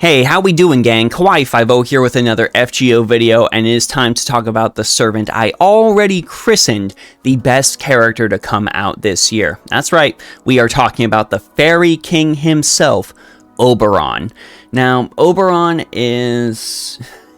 Hey, how we doing, gang? Kawaii50 here with another FGO video, and it is time to talk about the servant I already christened the best character to come out this year. That's right, we are talking about the Fairy King himself, Oberon. Now, Oberon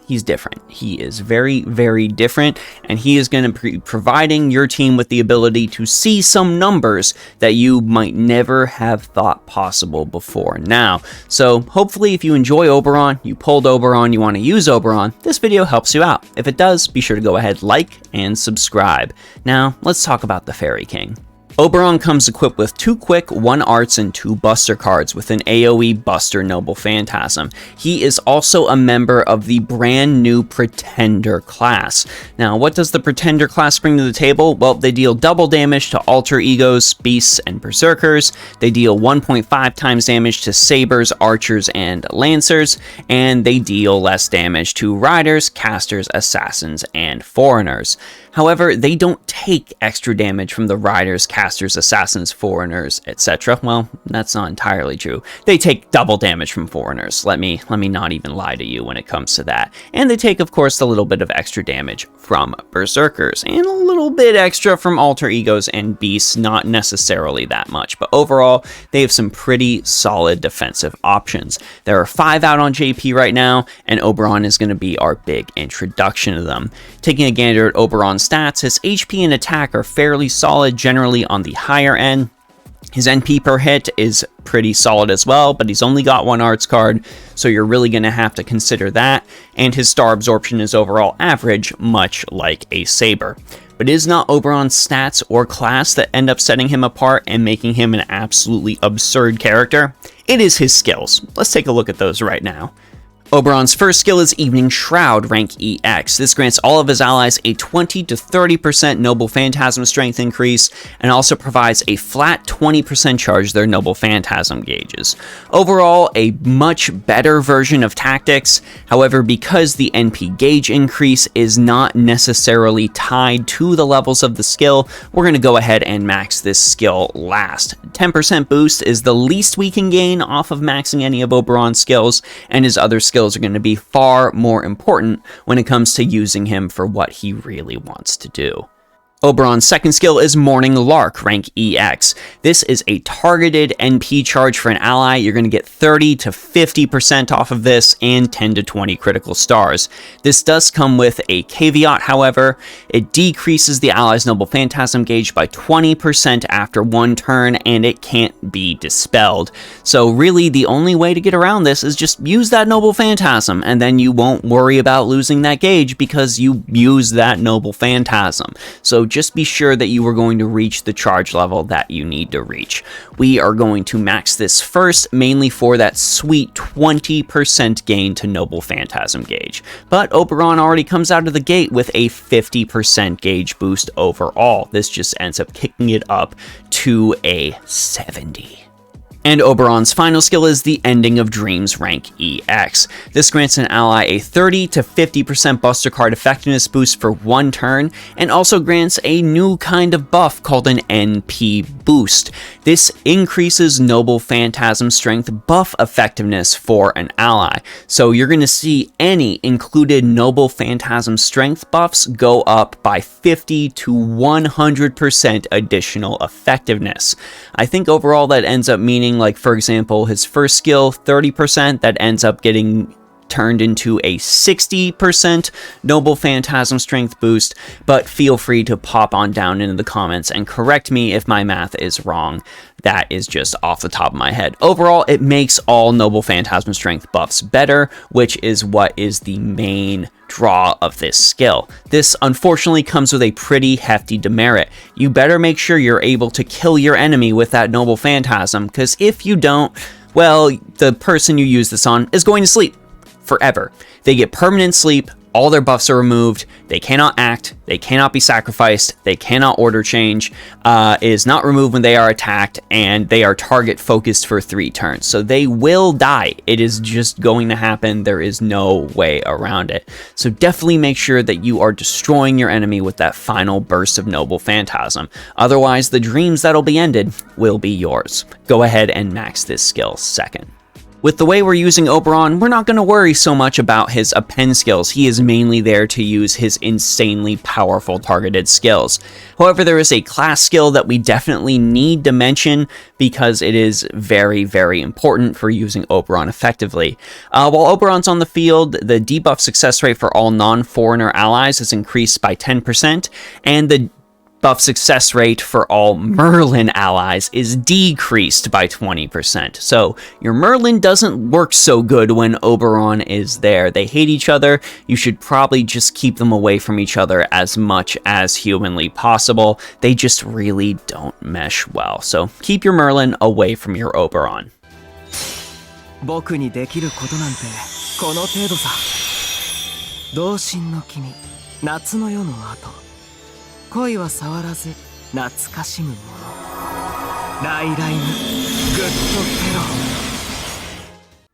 he's different. He is very, very different, and he is going to be providing your team with the ability to see some numbers that you might never have thought possible before now. So hopefully if you enjoy Oberon, you pulled Oberon, you want to use Oberon, this video helps you out. If it does, be sure to go ahead, like, and subscribe. Now, let's talk about the Fairy King. Oberon comes equipped with 2 quick, 1 arts, and 2 buster cards with an AoE Buster Noble Phantasm. He is also a member of the brand new Pretender class. Now, what does the Pretender class bring to the table? Well, they deal double damage to alter egos, beasts, and berserkers. They deal 1.5 times damage to sabers, archers, and lancers, and they deal less damage to riders, casters, assassins, and foreigners. However, they don't take extra damage from the riders, casters, assassins, foreigners, etc. Well, that's not entirely true. They take double damage from foreigners. Let me not even lie to you when it comes to that. And they take, of course, a little bit of extra damage from berserkers, and a little bit extra from alter egos and beasts, not necessarily that much. But overall, they have some pretty solid defensive options. There are 5 out on JP right now, and Oberon is going to be our big introduction to them. Taking a gander at Oberon's stats, his HP and attack are fairly solid, generally on the higher end. His NP per hit is pretty solid as well, but he's only got 1 arts card, so you're really going to have to consider that. And his star absorption is overall average, much like a saber. But it is not Oberon's stats or class that end up setting him apart and making him an absolutely absurd character. It is his skills. Let's take a look at those right now. Oberon's first skill is Evening Shroud, rank EX. This grants all of his allies a 20 to 30% Noble Phantasm strength increase, and also provides a flat 20% charge to their Noble Phantasm gauges. Overall, a much better version of Tactics. However, because the NP gauge increase is not necessarily tied to the levels of the skill, we're going to go ahead and max this skill last. 10% boost is the least we can gain off of maxing any of Oberon's skills, and his other skills are going to be far more important when it comes to using him for what he really wants to do. Oberon's second skill is Morning Lark, rank EX. This is a targeted NP charge for an ally. You're going to get 30 to 50% off of this and 10 to 20 critical stars. This does come with a caveat, however. It decreases the ally's Noble Phantasm gauge by 20% after 1 turn, and it can't be dispelled. So really, the only way to get around this is just use that Noble Phantasm, and then you won't worry about losing that gauge because you use that Noble Phantasm. So just be sure that you are going to reach the charge level that you need to reach. We are going to max this first, mainly for that sweet 20% gain to Noble Phantasm gauge. But Oberon already comes out of the gate with a 50% gauge boost overall. This just ends up kicking it up to a 70. And Oberon's final skill is the Ending of Dreams, rank EX. This grants an ally a 30 to 50% Buster Card effectiveness boost for 1 turn, and also grants a new kind of buff called an NP boost. This increases Noble Phantasm strength buff effectiveness for an ally. So you're going to see any included Noble Phantasm strength buffs go up by 50 to 100% additional effectiveness. I think overall that ends up meaning, like, for example, his first skill, 30%, that ends up getting turned into a 60% Noble Phantasm strength boost, but feel free to pop on down into the comments and correct me if my math is wrong. That is just off the top of my head. Overall, it makes all Noble Phantasm strength buffs better, which is what is the main draw of this skill. This unfortunately comes with a pretty hefty demerit. You better make sure you're able to kill your enemy with that Noble Phantasm, because if you don't, well, the person you use this on is going to sleep forever. They get permanent sleep, all their buffs are removed, they cannot act, they cannot be sacrificed, they cannot order change, it is not removed when they are attacked, and they are target focused for 3 turns. So they will die. It is just going to happen. There is no way around it. So definitely make sure that you are destroying your enemy with that final burst of Noble Phantasm. Otherwise, the dreams that'll be ended will be yours. Go ahead and max this skill second. With the way we're using Oberon, we're not going to worry so much about his append skills. He is mainly there to use his insanely powerful targeted skills. However, there is a class skill that we definitely need to mention because it is very, very important for using Oberon effectively. While Oberon's on the field, the debuff success rate for all non-foreigner allies is increased by 10%, and the buff success rate for all Merlin allies is decreased by 20%. So your Merlin doesn't work so good when Oberon is there. They hate each other. You should probably just keep them away from each other as much as humanly possible. They just really don't mesh well. So keep your Merlin away from your Oberon. 僕にできることなんてこの程度さ。同心の君、夏の夜の後。恋は触らず懐かしむもの。ライライム、グッドフェロー。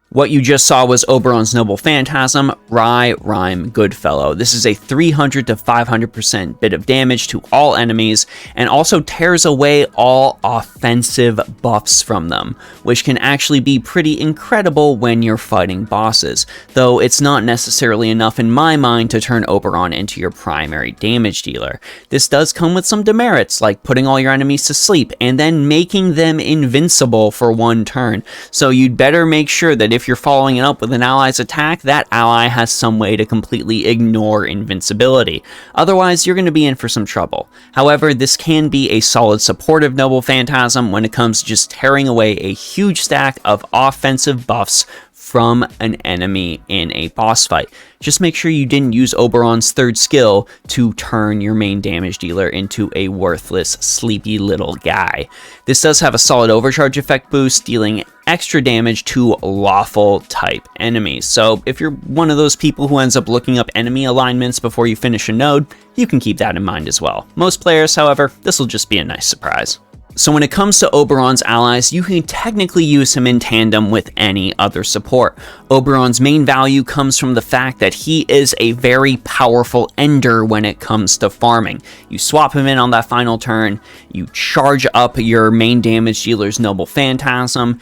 What you just saw was Oberon's Noble Phantasm, Rhyme Goodfellow. This is a 300 to 500% bit of damage to all enemies, and also tears away all offensive buffs from them, which can actually be pretty incredible when you're fighting bosses, though it's not necessarily enough in my mind to turn Oberon into your primary damage dealer. This does come with some demerits, like putting all your enemies to sleep, and then making them invincible for one turn, so you'd better make sure that if you're following it up with an ally's attack, that ally has some way to completely ignore invincibility. Otherwise, you're going to be in for some trouble. However, this can be a solid supportive Noble Phantasm when it comes to just tearing away a huge stack of offensive buffs from an enemy in a boss fight. Just make sure you didn't use Oberon's third skill to turn your main damage dealer into a worthless, sleepy little guy. This does have a solid overcharge effect boost, dealing extra damage to lawful type enemies. So if you're one of those people who ends up looking up enemy alignments before you finish a node, you can keep that in mind as well. Most players, however, this will just be a nice surprise. So when it comes to Oberon's allies, you can technically use him in tandem with any other support. Oberon's main value comes from the fact that he is a very powerful ender when it comes to farming. You swap him in on that final turn, you charge up your main damage dealer's Noble Phantasm,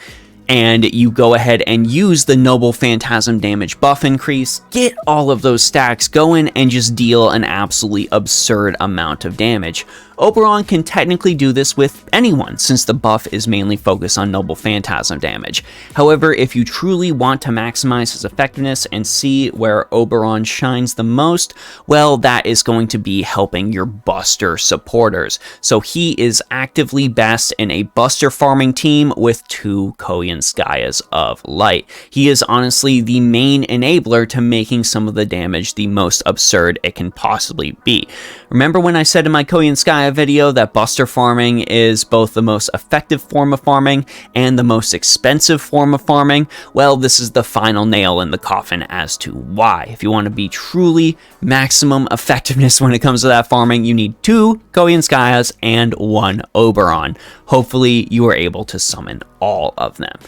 and you go ahead and use the Noble Phantasm damage buff increase, get all of those stacks going, and just deal an absolutely absurd amount of damage. Oberon can technically do this with anyone, since the buff is mainly focused on Noble Phantasm damage. However, if you truly want to maximize his effectiveness and see where Oberon shines the most, well, that is going to be helping your Buster supporters. So he is actively best in a Buster farming team with 2 Koyanskayas of Light. He is honestly the main enabler to making some of the damage the most absurd it can possibly be. Remember when I said in my Koyanskaya video that Buster farming is both the most effective form of farming and the most expensive form of farming? Well, this is the final nail in the coffin as to why. If you want to be truly maximum effectiveness when it comes to that farming, you need 2 Koyanskayas and 1 Oberon. Hopefully you are able to summon all of them.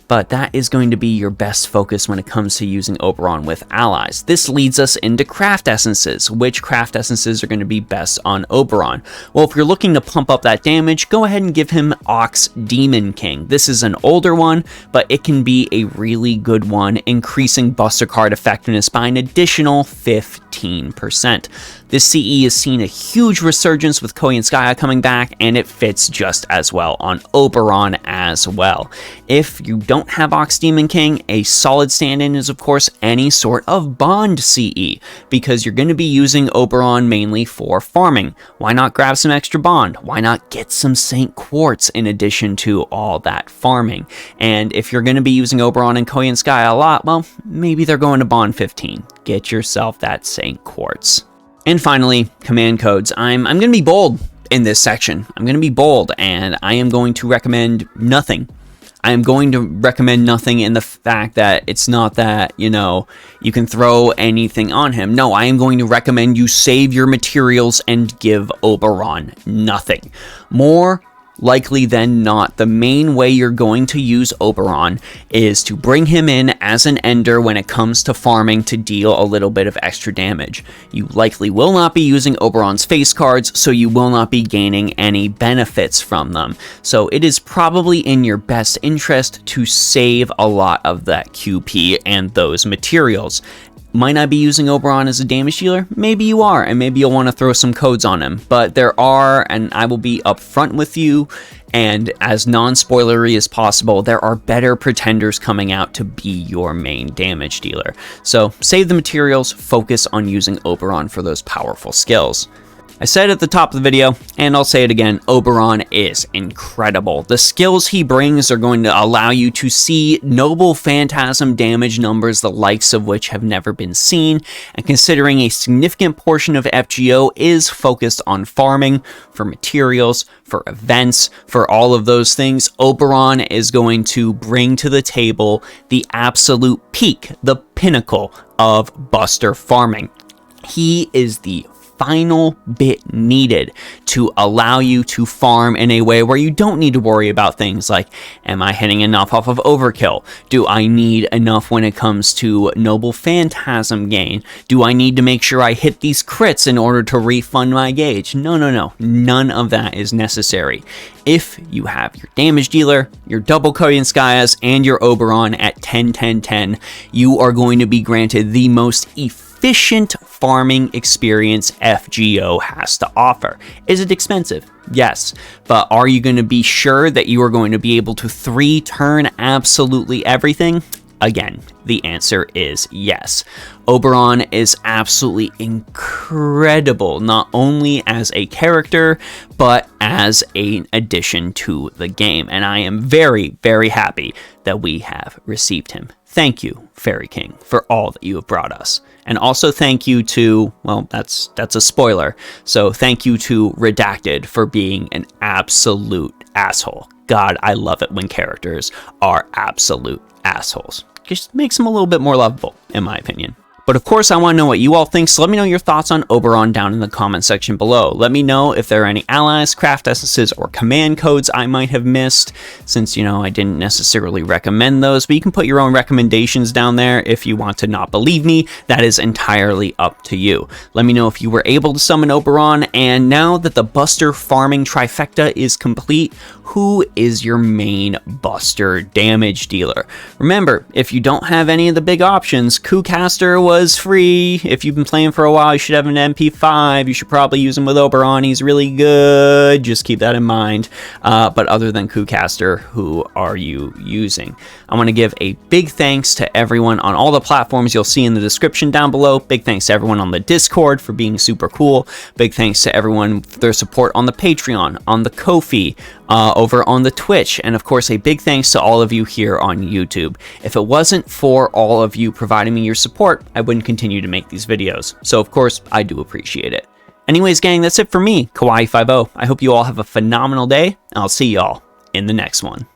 But that is going to be your best focus when it comes to using Oberon with allies. This leads us into craft essences. Which craft essences are going to be best on Oberon? Well, if you're looking to pump up that damage, go ahead and give him Ox Demon King. This is an older one, but it can be a really good one, increasing Buster card effectiveness by an additional 15%. This CE has seen a huge resurgence with Koyanskaya coming back, and it fits just as well on Oberon as well. If you don't have Ox Demon King, a solid stand-in is of course any sort of Bond CE, because you're going to be using Oberon mainly for farming. Why not grab some extra Bond? Why not get some Saint Quartz in addition to all that farming? And if you're going to be using Oberon and Koyanskaya a lot, well, maybe they're going to Bond 15. Get yourself that Saint Quartz. And finally, command codes. I'm going to be bold in this section. I'm going to be bold, and I am going to recommend nothing. I am going to recommend nothing in the fact that it's not that, you know, you can throw anything on him. No, I am going to recommend you save your materials and give Oberon nothing. More likely than not, the main way you're going to use Oberon is to bring him in as an ender when it comes to farming to deal a little bit of extra damage. You likely will not be using Oberon's face cards, so you will not be gaining any benefits from them. So it is probably in your best interest to save a lot of that QP and those materials. Might not be using Oberon as a damage dealer? Maybe you are, and maybe you'll want to throw some codes on him. But there are, and I will be upfront with you, and as non-spoilery as possible, there are better pretenders coming out to be your main damage dealer. So save the materials, focus on using Oberon for those powerful skills. I said at the top of the video, and I'll say it again, Oberon is incredible. The skills he brings are going to allow you to see noble Phantasm damage numbers, the likes of which have never been seen, and considering a significant portion of FGO is focused on farming, for materials, for events, for all of those things, Oberon is going to bring to the table the absolute peak, the pinnacle of Buster farming. He is the final bit needed to allow you to farm in a way where you don't need to worry about things like, am I hitting enough off of overkill? Do I need enough when it comes to noble Phantasm gain? Do I need to make sure I hit these crits in order to refund my gauge? No. None of that is necessary. If you have your damage dealer, your double Koyanskayas, and your Oberon at 10-10-10, you are going to be granted the most efficient farming experience FGO has to offer. Is it expensive? Yes. But are you going to be sure that you are going to be able to 3-turn absolutely everything? Again, the answer is yes. Oberon is absolutely incredible, not only as a character, but as an addition to the game. And I am very, very happy that we have received him. Thank you, Fairy King, for all that you have brought us. And also thank you to, well, that's a spoiler. So thank you to Redacted for being an absolute asshole. God, I love it when characters are absolute assholes. Just makes them a little bit more lovable, in my opinion. But of course, I want to know what you all think, so let me know your thoughts on Oberon down in the comment section below. Let me know if there are any allies, craft essences, or command codes I might have missed, since, you know, I didn't necessarily recommend those, but you can put your own recommendations down there if you want to not believe me. That is entirely up to you. Let me know if you were able to summon Oberon, and now that the Buster farming trifecta is complete, who is your main Buster damage dealer? Remember, if you don't have any of the big options, Kucaster was free. If you've been playing for a while, you should have an MP5. You should probably use him with Oberon. He's really good. Just keep that in mind. But other than Kucaster, who are you using? I want to give a big thanks to everyone on all the platforms you'll see in the description down below. Big thanks to everyone on the Discord for being super cool. Big thanks to everyone for their support on the Patreon, on the Ko-fi, over on the Twitch, and of course a big thanks to all of you here on YouTube. If it wasn't for all of you providing me your support, I wouldn't continue to make these videos. So of course, I do appreciate it. Anyways, gang, that's it for me, Kawaii50. I hope you all have a phenomenal day, and I'll see y'all in the next one.